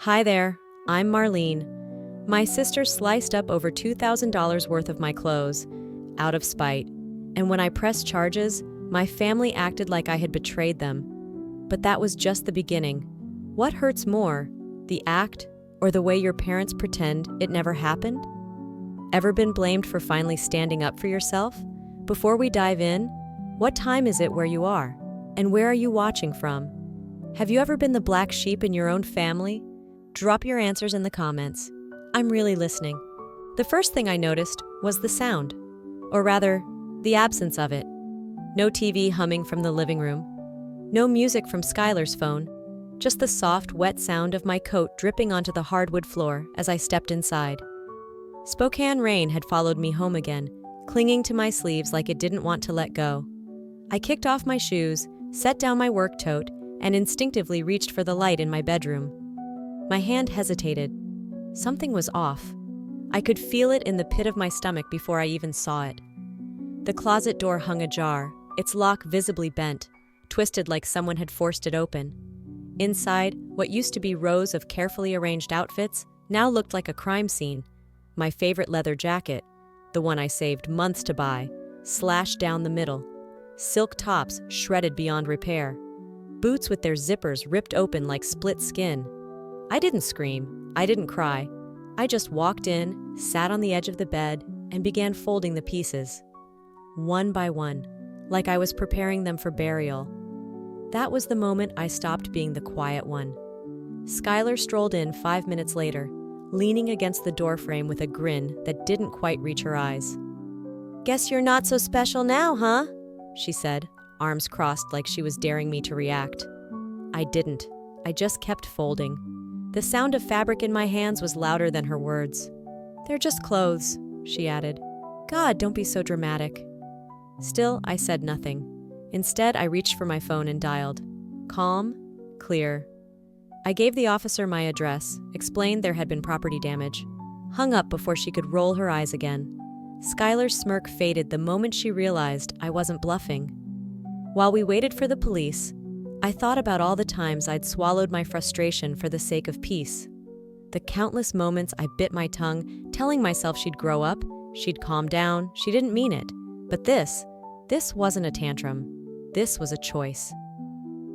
Hi there, I'm Marlene. My sister sliced up over $2,000 worth of my clothes, out of spite, and when I pressed charges, my family acted like I had betrayed them. But that was just the beginning. What hurts more, the act or the way your parents pretend it never happened? Ever been blamed for finally standing up for yourself? Before we dive in, what time is it where you are? And where are you watching from? Have you ever been the black sheep in your own family? Drop your answers in the comments. I'm really listening. The first thing I noticed was the sound, or rather, the absence of it. No TV humming from the living room. No music from Skylar's phone. Just the soft, wet sound of my coat dripping onto the hardwood floor as I stepped inside. Spokane rain had followed me home again, clinging to my sleeves like it didn't want to let go. I kicked off my shoes, set down my work tote, and instinctively reached for the light in my bedroom. My hand hesitated. Something was off. I could feel it in the pit of my stomach before I even saw it. The closet door hung ajar, its lock visibly bent, twisted like someone had forced it open. Inside, what used to be rows of carefully arranged outfits now looked like a crime scene. My favorite leather jacket, the one I saved months to buy, slashed down the middle. Silk tops shredded beyond repair. Boots with their zippers ripped open like split skin. I didn't scream. I didn't cry. I just walked in, sat on the edge of the bed, and began folding the pieces. One by one, like I was preparing them for burial. That was the moment I stopped being the quiet one. Skylar strolled in 5 minutes later, leaning against the doorframe with a grin that didn't quite reach her eyes. "Guess you're not so special now, huh?" she said, arms crossed like she was daring me to react. I didn't. I just kept folding. The sound of fabric in my hands was louder than her words. "They're just clothes," she added. "God, don't be so dramatic." Still, I said nothing. Instead, I reached for my phone and dialed. Calm, clear. I gave the officer my address, explained there had been property damage, hung up before she could roll her eyes again. Skylar's smirk faded the moment she realized I wasn't bluffing. While we waited for the police, I thought about all the times I'd swallowed my frustration for the sake of peace. The countless moments I bit my tongue, telling myself she'd grow up, she'd calm down, she didn't mean it. But this wasn't a tantrum. This was a choice.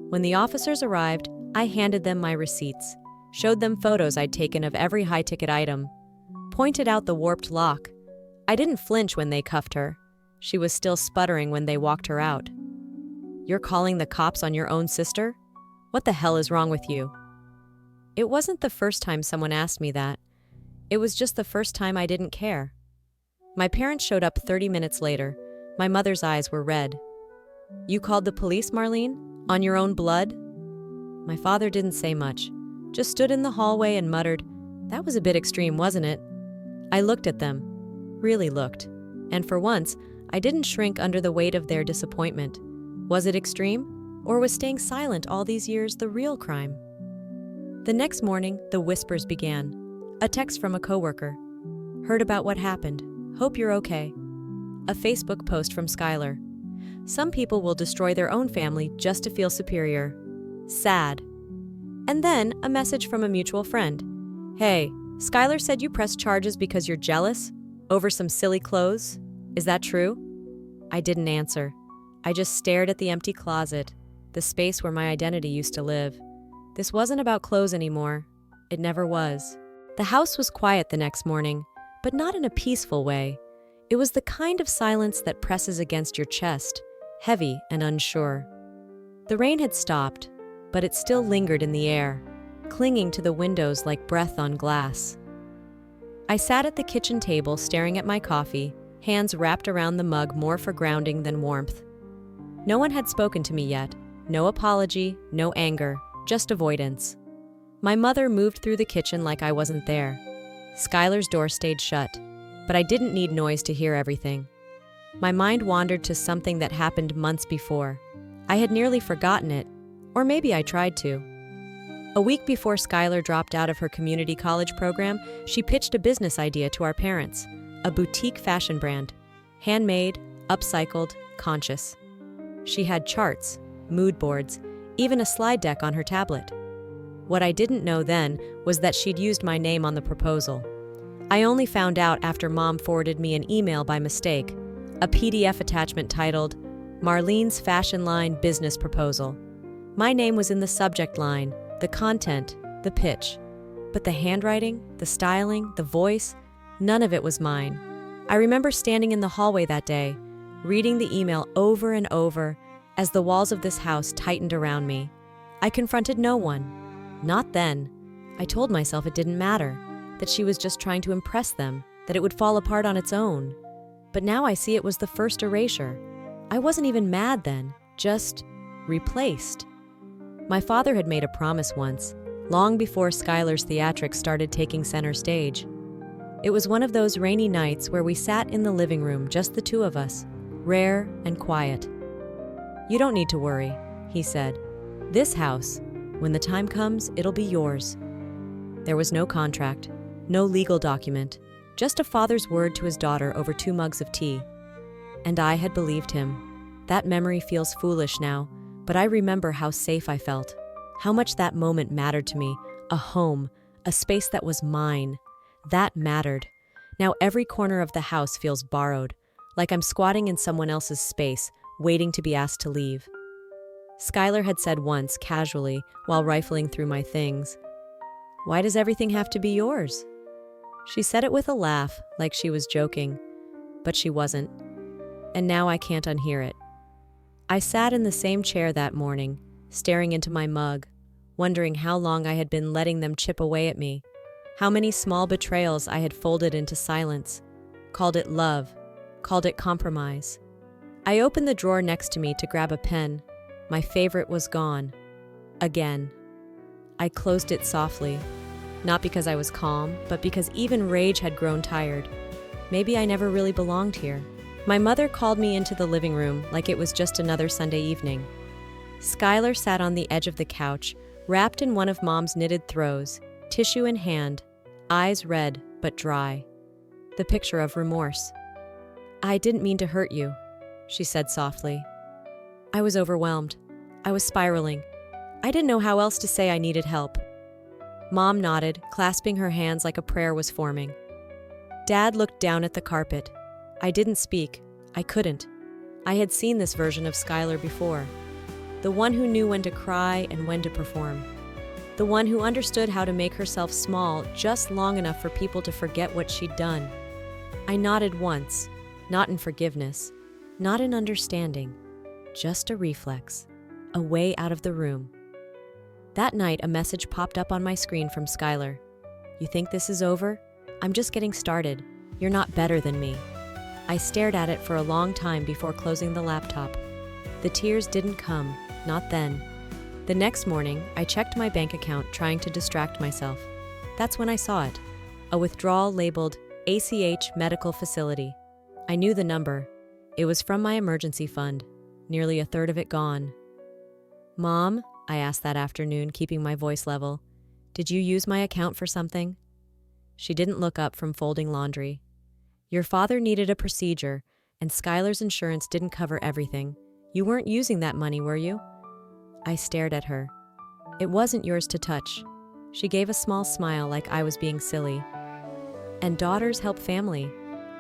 When the officers arrived, I handed them my receipts, showed them photos I'd taken of every high-ticket item, pointed out the warped lock. I didn't flinch when they cuffed her. She was still sputtering when they walked her out. "You're calling the cops on your own sister? What the hell is wrong with you?" It wasn't the first time someone asked me that. It was just the first time I didn't care. My parents showed up 30 minutes later. My mother's eyes were red. "You called the police, Marlene? On your own blood?" My father didn't say much, just stood in the hallway and muttered, "That was a bit extreme, wasn't it?" I looked at them, really looked, and for once, I didn't shrink under the weight of their disappointment. Was it extreme, or was staying silent all these years the real crime? The next morning, the whispers began. A text from a coworker. "Heard about what happened. Hope you're okay." A Facebook post from Skylar. "Some people will destroy their own family just to feel superior. Sad." And then a message from a mutual friend. "Hey, Skylar said you pressed charges because you're jealous? Over some silly clothes? Is that true?" I didn't answer. I just stared at the empty closet, the space where my identity used to live. This wasn't about clothes anymore. It never was. The house was quiet the next morning, but not in a peaceful way. It was the kind of silence that presses against your chest, heavy and unsure. The rain had stopped, but it still lingered in the air, clinging to the windows like breath on glass. I sat at the kitchen table staring at my coffee, hands wrapped around the mug more for grounding than warmth. No one had spoken to me yet. No apology, no anger, just avoidance. My mother moved through the kitchen like I wasn't there. Skylar's door stayed shut, but I didn't need noise to hear everything. My mind wandered to something that happened months before. I had nearly forgotten it, or maybe I tried to. A week before Skylar dropped out of her community college program, she pitched a business idea to our parents, a boutique fashion brand, handmade, upcycled, conscious. She had charts, mood boards, even a slide deck on her tablet. What I didn't know then was that she'd used my name on the proposal. I only found out after Mom forwarded me an email by mistake, a PDF attachment titled, Marlene's Fashion Line Business Proposal. My name was in the subject line, the content, the pitch. But the handwriting, the styling, the voice, none of it was mine. I remember standing in the hallway that day, reading the email over and over as the walls of this house tightened around me. I confronted no one. Not then. I told myself it didn't matter, that she was just trying to impress them, that it would fall apart on its own. But now I see it was the first erasure. I wasn't even mad then, just replaced. My father had made a promise once, long before Skylar's theatrics started taking center stage. It was one of those rainy nights where we sat in the living room, just the two of us, rare and quiet. "You don't need to worry," he said. "This house, when the time comes, it'll be yours." There was no contract, no legal document, just a father's word to his daughter over 2 mugs of tea. And I had believed him. That memory feels foolish now, but I remember how safe I felt. How much that moment mattered to me, a home, a space that was mine. That mattered. Now every corner of the house feels borrowed, like I'm squatting in someone else's space, waiting to be asked to leave. Skylar had said once, casually, while rifling through my things, "Why does everything have to be yours?" She said it with a laugh, like she was joking, but she wasn't. And now I can't unhear it. I sat in the same chair that morning, staring into my mug, wondering how long I had been letting them chip away at me, how many small betrayals I had folded into silence, called it love, called it compromise. I opened the drawer next to me to grab a pen. My favorite was gone. Again. I closed it softly, not because I was calm, but because even rage had grown tired. Maybe I never really belonged here. My mother called me into the living room like it was just another Sunday evening. Skylar sat on the edge of the couch, wrapped in one of Mom's knitted throws, tissue in hand, eyes red but dry. The picture of remorse. "I didn't mean to hurt you," she said softly. I was overwhelmed. I was spiraling. I didn't know how else to say I needed help. Mom nodded, clasping her hands like a prayer was forming. Dad looked down at the carpet. I didn't speak. I couldn't. I had seen this version of Skylar before. The one who knew when to cry and when to perform. The one who understood how to make herself small just long enough for people to forget what she'd done. I nodded once, not in forgiveness, not in understanding, just a reflex, a way out of the room. That night, a message popped up on my screen from Skylar. "You think this is over? I'm just getting started. You're not better than me." I stared at it for a long time before closing the laptop. The tears didn't come, not then. The next morning, I checked my bank account trying to distract myself. That's when I saw it. A withdrawal labeled ACH Medical Facility. I knew the number. It was from my emergency fund, nearly a third of it gone. "Mom," I asked that afternoon, keeping my voice level, "did you use my account for something?" She didn't look up from folding laundry. "Your father needed a procedure, and Skylar's insurance didn't cover everything. You weren't using that money, were you?" I stared at her. "It wasn't yours to touch." She gave a small smile like I was being silly. "And daughters help family."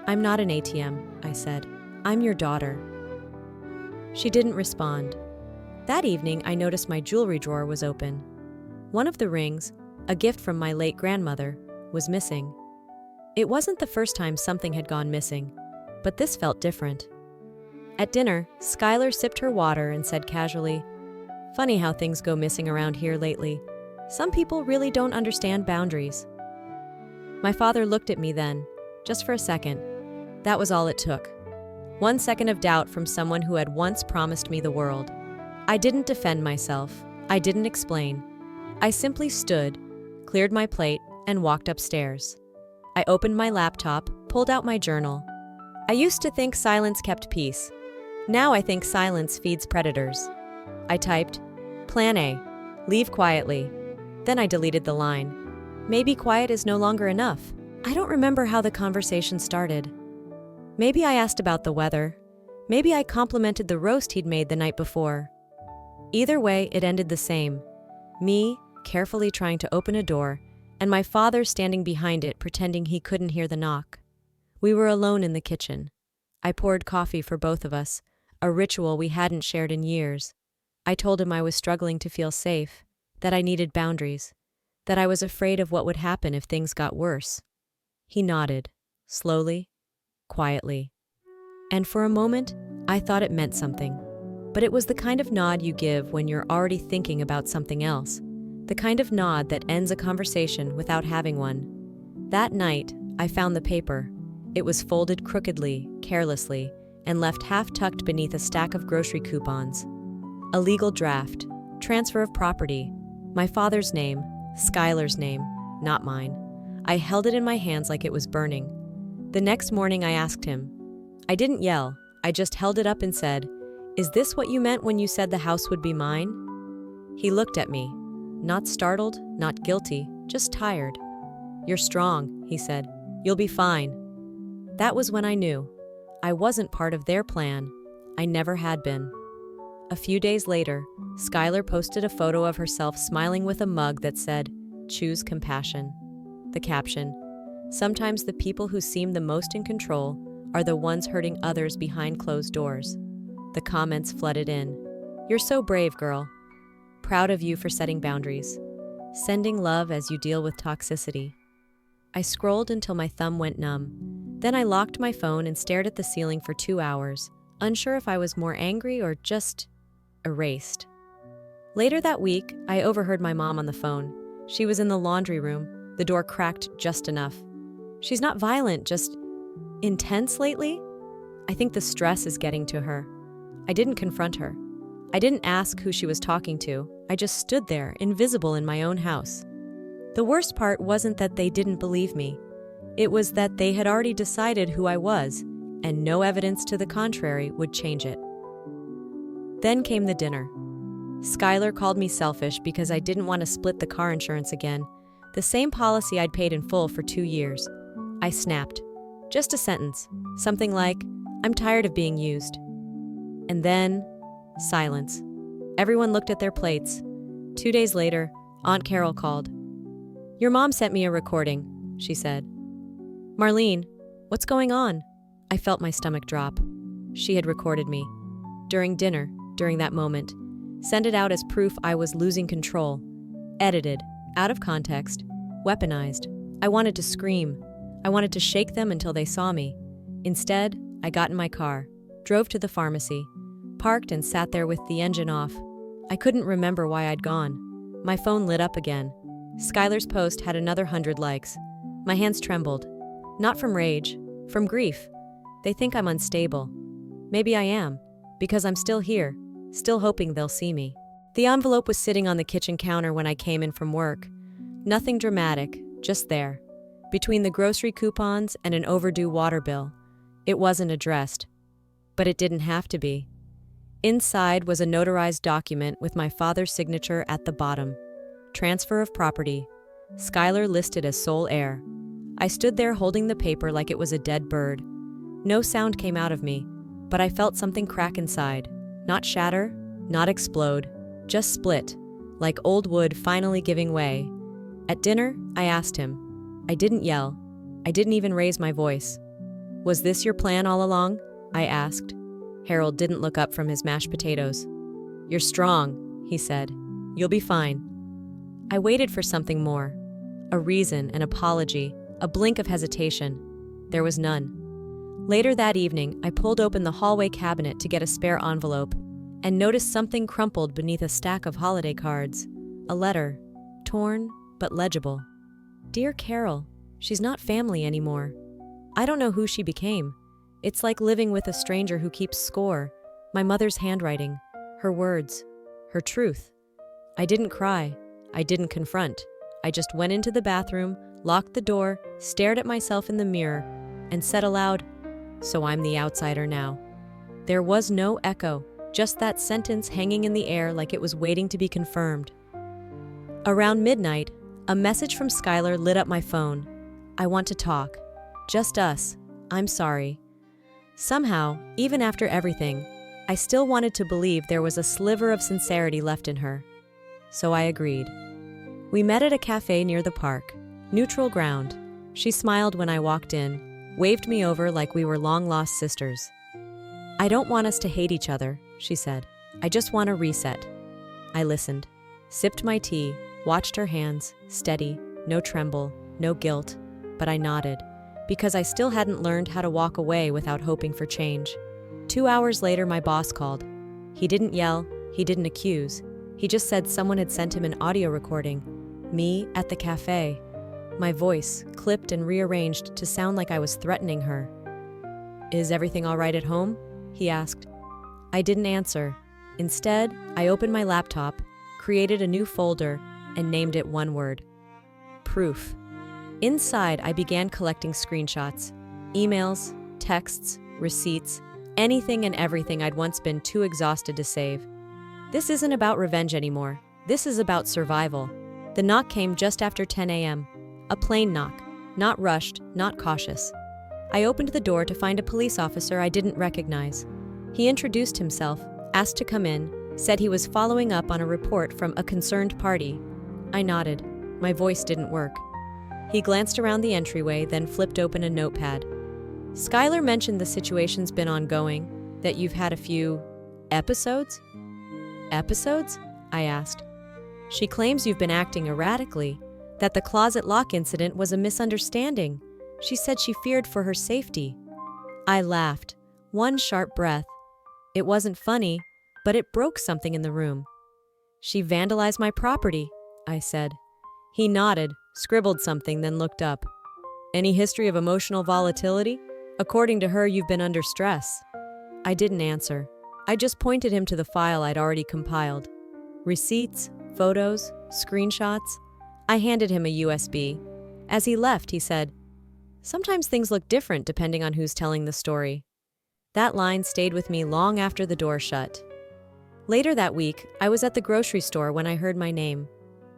"I'm not an ATM," I said. "I'm your daughter." She didn't respond. That evening, I noticed my jewelry drawer was open. One of the rings, a gift from my late grandmother, was missing. It wasn't the first time something had gone missing, but this felt different. At dinner, Skylar sipped her water and said casually, "Funny how things go missing around here lately. Some people really don't understand boundaries." My father looked at me then, just for a second. That was all it took. 1 second of doubt from someone who had once promised me the world. I didn't defend myself. I didn't explain. I simply stood, cleared my plate, and walked upstairs. I opened my laptop, pulled out my journal. I used to think silence kept peace. Now I think silence feeds predators. I typed, "Plan A, leave quietly." Then I deleted the line. Maybe quiet is no longer enough. I don't remember how the conversation started. Maybe I asked about the weather. Maybe I complimented the roast he'd made the night before. Either way, it ended the same. Me, carefully trying to open a door, and my father standing behind it pretending he couldn't hear the knock. We were alone in the kitchen. I poured coffee for both of us, a ritual we hadn't shared in years. I told him I was struggling to feel safe, that I needed boundaries, that I was afraid of what would happen if things got worse. He nodded, slowly, quietly. And for a moment, I thought it meant something. But it was the kind of nod you give when you're already thinking about something else, the kind of nod that ends a conversation without having one. That night, I found the paper. It was folded crookedly, carelessly, and left half-tucked beneath a stack of grocery coupons. A legal draft, transfer of property, my father's name, Skylar's name, not mine. I held it in my hands like it was burning. The next morning I asked him. I didn't yell, I just held it up and said, "Is this what you meant when you said the house would be mine?" He looked at me, not startled, not guilty, just tired. "You're strong," he said. "You'll be fine." That was when I knew. I wasn't part of their plan. I never had been. A few days later, Skylar posted a photo of herself smiling with a mug that said, "Choose compassion." The caption, "Sometimes the people who seem the most in control are the ones hurting others behind closed doors." The comments flooded in. "You're so brave, girl. Proud of you for setting boundaries. Sending love as you deal with toxicity." I scrolled until my thumb went numb. Then I locked my phone and stared at the ceiling for 2 hours, unsure if I was more angry or just erased. Later that week, I overheard my mom on the phone. She was in the laundry room, the door cracked just enough. "She's not violent, just intense lately? I think the stress is getting to her." I didn't confront her. I didn't ask who she was talking to. I just stood there, invisible in my own house. The worst part wasn't that they didn't believe me. It was that they had already decided who I was, and no evidence to the contrary would change it. Then came the dinner. Skylar called me selfish because I didn't want to split the car insurance again, the same policy I'd paid in full for 2 years. I snapped. Just a sentence, something like, "I'm tired of being used." And then, silence. Everyone looked at their plates. 2 days later, Aunt Carol called. "Your mom sent me a recording," she said. "Marlene, what's going on?" I felt my stomach drop. She had recorded me. During dinner, during that moment. Sent it out as proof I was losing control. Edited, out of context, weaponized. I wanted to scream. I wanted to shake them until they saw me. Instead, I got in my car, drove to the pharmacy, parked and sat there with the engine off. I couldn't remember why I'd gone. My phone lit up again. Skylar's post had another 100 likes. My hands trembled. Not from rage, from grief. They think I'm unstable. Maybe I am, because I'm still here, still hoping they'll see me. The envelope was sitting on the kitchen counter when I came in from work. Nothing dramatic, just there. Between the grocery coupons and an overdue water bill. It wasn't addressed. But it didn't have to be. Inside was a notarized document with my father's signature at the bottom. Transfer of property. Skylar listed as sole heir. I stood there holding the paper like it was a dead bird. No sound came out of me, but I felt something crack inside. Not shatter, not explode, just split, like old wood finally giving way. At dinner, I asked him. I didn't yell. I didn't even raise my voice. "Was this your plan all along?" I asked. Harold didn't look up from his mashed potatoes. "You're strong," he said. "You'll be fine." I waited for something more. A reason, an apology, a blink of hesitation. There was none. Later that evening, I pulled open the hallway cabinet to get a spare envelope and noticed something crumpled beneath a stack of holiday cards. A letter, torn but legible. "Dear Carol, she's not family anymore. I don't know who she became. It's like living with a stranger who keeps score. My mother's handwriting, her words, her truth." I didn't cry. I didn't confront. I just went into the bathroom, locked the door, stared at myself in the mirror, and said aloud, "So I'm the outsider now." There was no echo, just that sentence hanging in the air like it was waiting to be confirmed. Around midnight, a message from Skylar lit up my phone. "I want to talk. Just us. I'm sorry." Somehow, even after everything, I still wanted to believe there was a sliver of sincerity left in her. So I agreed. We met at a cafe near the park, neutral ground. She smiled when I walked in, waved me over like we were long-lost sisters. "I don't want us to hate each other," she said. "I just want a reset." I listened, sipped my tea, watched her hands, steady, no tremble, no guilt, but I nodded, because I still hadn't learned how to walk away without hoping for change. 2 hours later, my boss called. He didn't yell, he didn't accuse. He just said someone had sent him an audio recording. Me at the cafe. My voice, clipped and rearranged to sound like I was threatening her. "Is everything all right at home?" he asked. I didn't answer. Instead, I opened my laptop, created a new folder, and named it one word: proof. Inside, I began collecting screenshots, emails, texts, receipts, anything and everything I'd once been too exhausted to save. This isn't about revenge anymore. This is about survival. The knock came just after 10 a.m. A plain knock, not rushed, not cautious. I opened the door to find a police officer I didn't recognize. He introduced himself, asked to come in, said he was following up on a report from a concerned party. I nodded. My voice didn't work. He glanced around the entryway, then flipped open a notepad. "Skylar mentioned the situation's been ongoing, that you've had a few episodes?" "Episodes?" I asked. "She claims you've been acting erratically, that the closet lock incident was a misunderstanding. She said she feared for her safety." I laughed, one sharp breath. It wasn't funny, but it broke something in the room. "She vandalized my property," I said. He nodded, scribbled something, then looked up. "Any history of emotional volatility? According to her, you've been under stress." I didn't answer. I just pointed him to the file I'd already compiled. Receipts, photos, screenshots. I handed him a USB. As he left, he said, "Sometimes things look different depending on who's telling the story." That line stayed with me long after the door shut. Later that week, I was at the grocery store when I heard my name.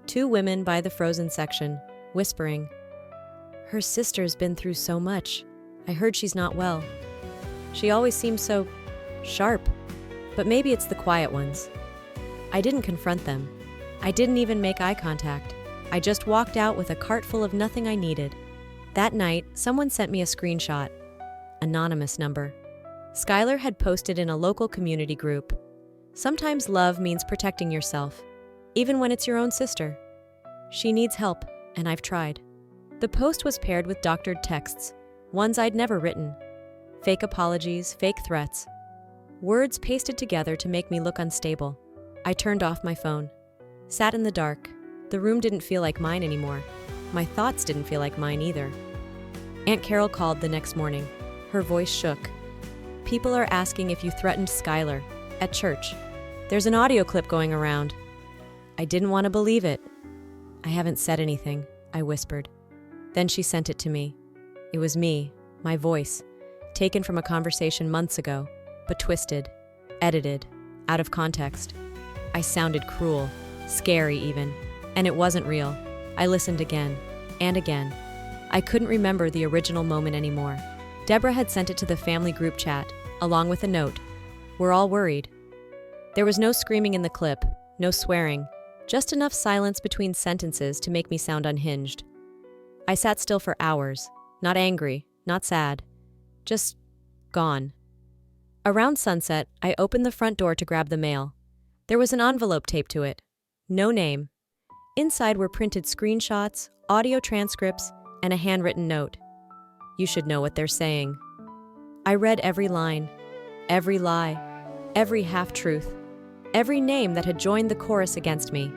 2 women by the frozen section, whispering, "Her sister's been through so much. I heard she's not well. She always seems so sharp, but maybe it's the quiet ones." I didn't confront them. I didn't even make eye contact. I just walked out with a cart full of nothing I needed. That night, someone sent me a screenshot. Anonymous number. Skylar had posted in a local community group. "Sometimes love means protecting yourself, even when it's your own sister. She needs help, and I've tried." The post was paired with doctored texts, ones I'd never written. Fake apologies, fake threats. Words pasted together to make me look unstable. I turned off my phone. Sat in the dark. The room didn't feel like mine anymore. My thoughts didn't feel like mine either. Aunt Carol called the next morning. Her voice shook. "People are asking if you threatened Skylar at church. There's an audio clip going around." I didn't want to believe it. "I haven't said anything," I whispered. Then she sent it to me. It was me, my voice, taken from a conversation months ago, but twisted, edited, out of context. I sounded cruel, scary even, and it wasn't real. I listened again, and again. I couldn't remember the original moment anymore. Deborah had sent it to the family group chat, along with a note. "We're all worried." There was no screaming in the clip, no swearing, just enough silence between sentences to make me sound unhinged. I sat still for hours, not angry, not sad, just gone. Around sunset, I opened the front door to grab the mail. There was an envelope taped to it. No name. Inside were printed screenshots, audio transcripts, and a handwritten note. "You should know what they're saying." I read every line, every lie, every half-truth, every name that had joined the chorus against me.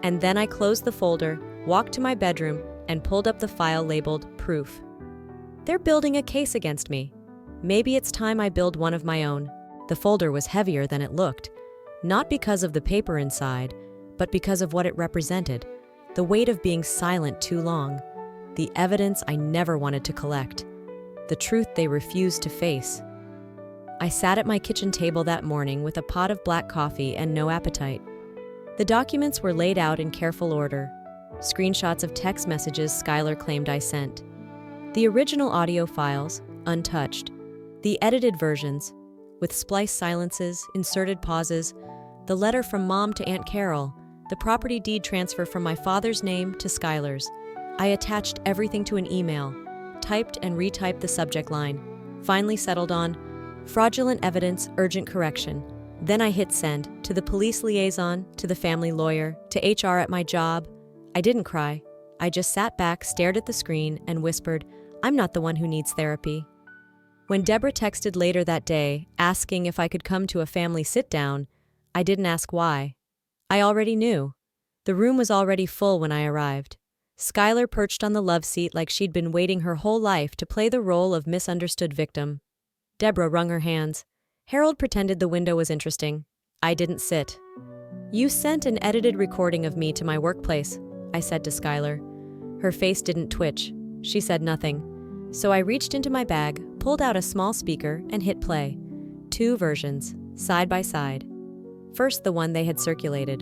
And then I closed the folder, walked to my bedroom, and pulled up the file labeled Proof. They're building a case against me. Maybe it's time I build one of my own. The folder was heavier than it looked, not because of the paper inside, but because of what it represented, the weight of being silent too long, the evidence I never wanted to collect, the truth they refused to face. I sat at my kitchen table that morning with a pot of black coffee and no appetite. The documents were laid out in careful order, screenshots of text messages Skylar claimed I sent. The original audio files, untouched. The edited versions, with spliced silences, inserted pauses, the letter from Mom to Aunt Carol, the property deed transfer from my father's name to Skylar's. I attached everything to an email, typed and retyped the subject line, finally settled on fraudulent evidence, urgent correction. Then I hit send, to the police liaison, to the family lawyer, to HR at my job. I didn't cry. I just sat back, stared at the screen, and whispered, I'm not the one who needs therapy. When Deborah texted later that day, asking if I could come to a family sit-down, I didn't ask why. I already knew. The room was already full when I arrived. Skylar perched on the love seat like she'd been waiting her whole life to play the role of misunderstood victim. Deborah wrung her hands. Harold pretended the window was interesting. I didn't sit. You sent an edited recording of me to my workplace, I said to Skylar. Her face didn't twitch. She said nothing. So I reached into my bag, pulled out a small speaker, and hit play. 2 versions, side by side. First, the one they had circulated.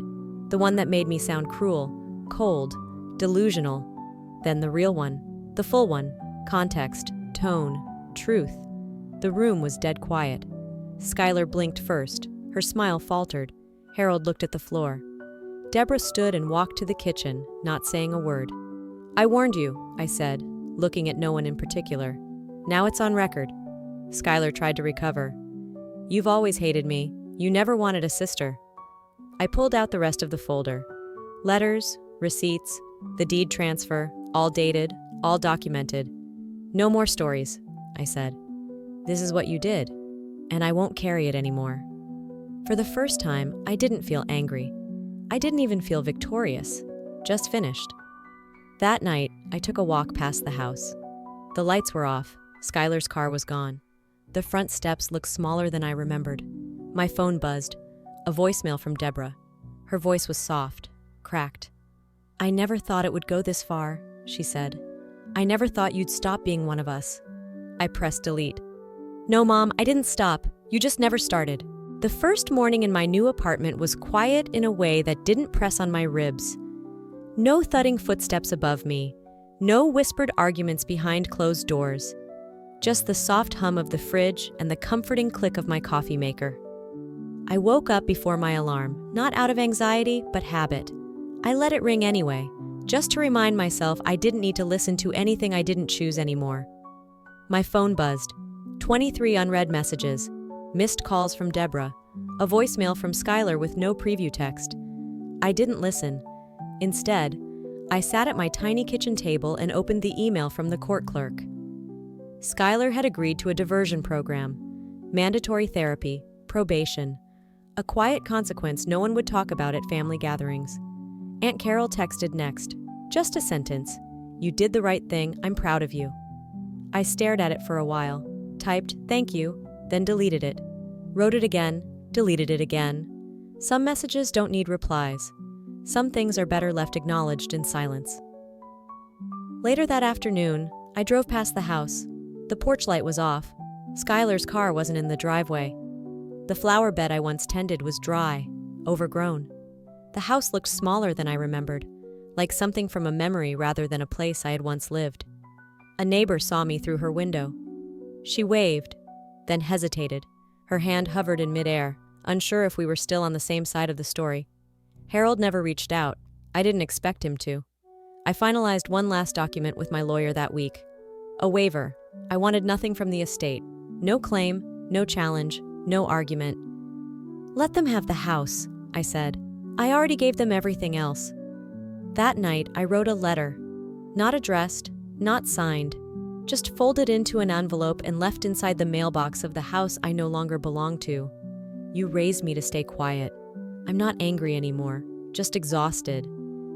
The one that made me sound cruel, cold, delusional. Then the real one, the full one, context, tone, truth. The room was dead quiet. Skylar blinked first. Her smile faltered. Harold looked at the floor. Deborah stood and walked to the kitchen, not saying a word. I warned you, I said, looking at no one in particular. Now it's on record. Skylar tried to recover. You've always hated me. You never wanted a sister. I pulled out the rest of the folder. Letters, receipts, the deed transfer, all dated, all documented. No more stories, I said. This is what you did, and I won't carry it anymore. For the first time, I didn't feel angry. I didn't even feel victorious, just finished. That night, I took a walk past the house. The lights were off. Skylar's car was gone. The front steps looked smaller than I remembered. My phone buzzed. A voicemail from Deborah. Her voice was soft, cracked. I never thought it would go this far, she said. I never thought you'd stop being one of us. I pressed delete. No, Mom, I didn't stop. You just never started. The first morning in my new apartment was quiet in a way that didn't press on my ribs. No thudding footsteps above me. No whispered arguments behind closed doors. Just the soft hum of the fridge and the comforting click of my coffee maker. I woke up before my alarm, not out of anxiety, but habit. I let it ring anyway, just to remind myself I didn't need to listen to anything I didn't choose anymore. My phone buzzed. 23 unread messages, missed calls from Deborah, a voicemail from Skylar with no preview text. I didn't listen. Instead, I sat at my tiny kitchen table and opened the email from the court clerk. Skylar had agreed to a diversion program, mandatory therapy, probation, a quiet consequence no one would talk about at family gatherings. Aunt Carol texted next, just a sentence. You did the right thing, I'm proud of you. I stared at it for a while, typed, thank you, then deleted it. Wrote it again, deleted it again. Some messages don't need replies. Some things are better left acknowledged in silence. Later that afternoon, I drove past the house. The porch light was off. Skylar's car wasn't in the driveway. The flower bed I once tended was dry, overgrown. The house looked smaller than I remembered, like something from a memory rather than a place I had once lived. A neighbor saw me through her window. She waved, then hesitated. Her hand hovered in midair, unsure if we were still on the same side of the story. Harold never reached out. I didn't expect him to. I finalized one last document with my lawyer that week. A waiver. I wanted nothing from the estate. No claim, no challenge, no argument. Let them have the house, I said. I already gave them everything else. That night, I wrote a letter. Not addressed, not signed. Just folded into an envelope and left inside the mailbox of the house I no longer belonged to. You raised me to stay quiet. I'm not angry anymore, just exhausted.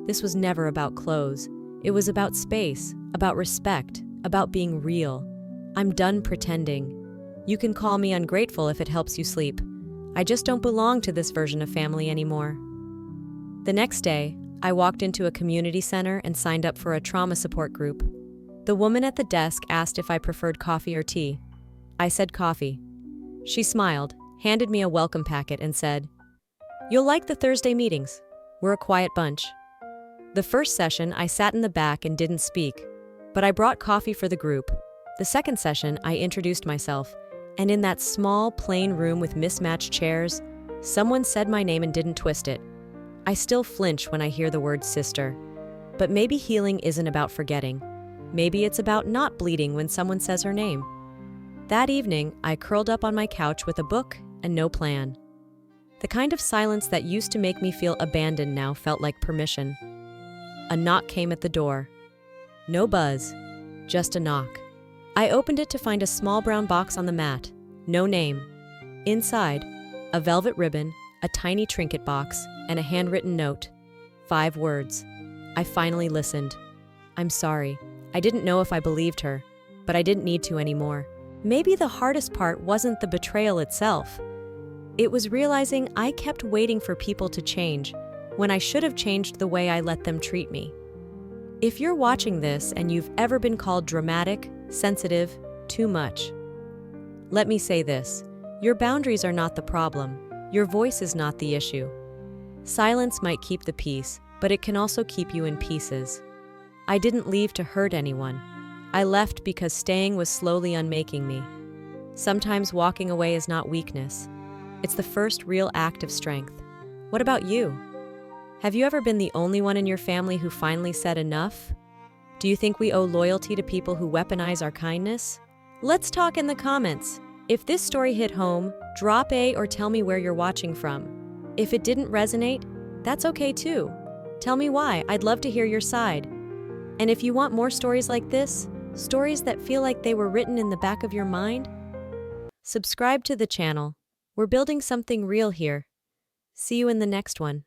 This was never about clothes. It was about space, about respect, about being real. I'm done pretending. You can call me ungrateful if it helps you sleep. I just don't belong to this version of family anymore. The next day, I walked into a community center and signed up for a trauma support group. The woman at the desk asked if I preferred coffee or tea. I said coffee. She smiled, handed me a welcome packet, and said, You'll like the Thursday meetings. We're a quiet bunch. The first session, I sat in the back and didn't speak, but I brought coffee for the group. The second session, I introduced myself, and in that small, plain room with mismatched chairs, someone said my name and didn't twist it. I still flinch when I hear the word sister. But maybe healing isn't about forgetting. Maybe it's about not bleeding when someone says her name. That evening, I curled up on my couch with a book and no plan. The kind of silence that used to make me feel abandoned now felt like permission. A knock came at the door. No buzz, just a knock. I opened it to find a small brown box on the mat. No name. Inside, a velvet ribbon, a tiny trinket box, and a handwritten note. 5 words. I finally listened. I'm sorry. I didn't know if I believed her, but I didn't need to anymore. Maybe the hardest part wasn't the betrayal itself. It was realizing I kept waiting for people to change when I should have changed the way I let them treat me. If you're watching this and you've ever been called dramatic, sensitive, too much, let me say this. Your boundaries are not the problem. Your voice is not the issue. Silence might keep the peace, but it can also keep you in pieces. I didn't leave to hurt anyone. I left because staying was slowly unmaking me. Sometimes walking away is not weakness. It's the first real act of strength. What about you? Have you ever been the only one in your family who finally said enough? Do you think we owe loyalty to people who weaponize our kindness? Let's talk in the comments. If this story hit home, drop a or tell me where you're watching from. If it didn't resonate, that's okay too. Tell me why. I'd love to hear your side. And if you want more stories like this, stories that feel like they were written in the back of your mind, subscribe to the channel. We're building something real here. See you in the next one.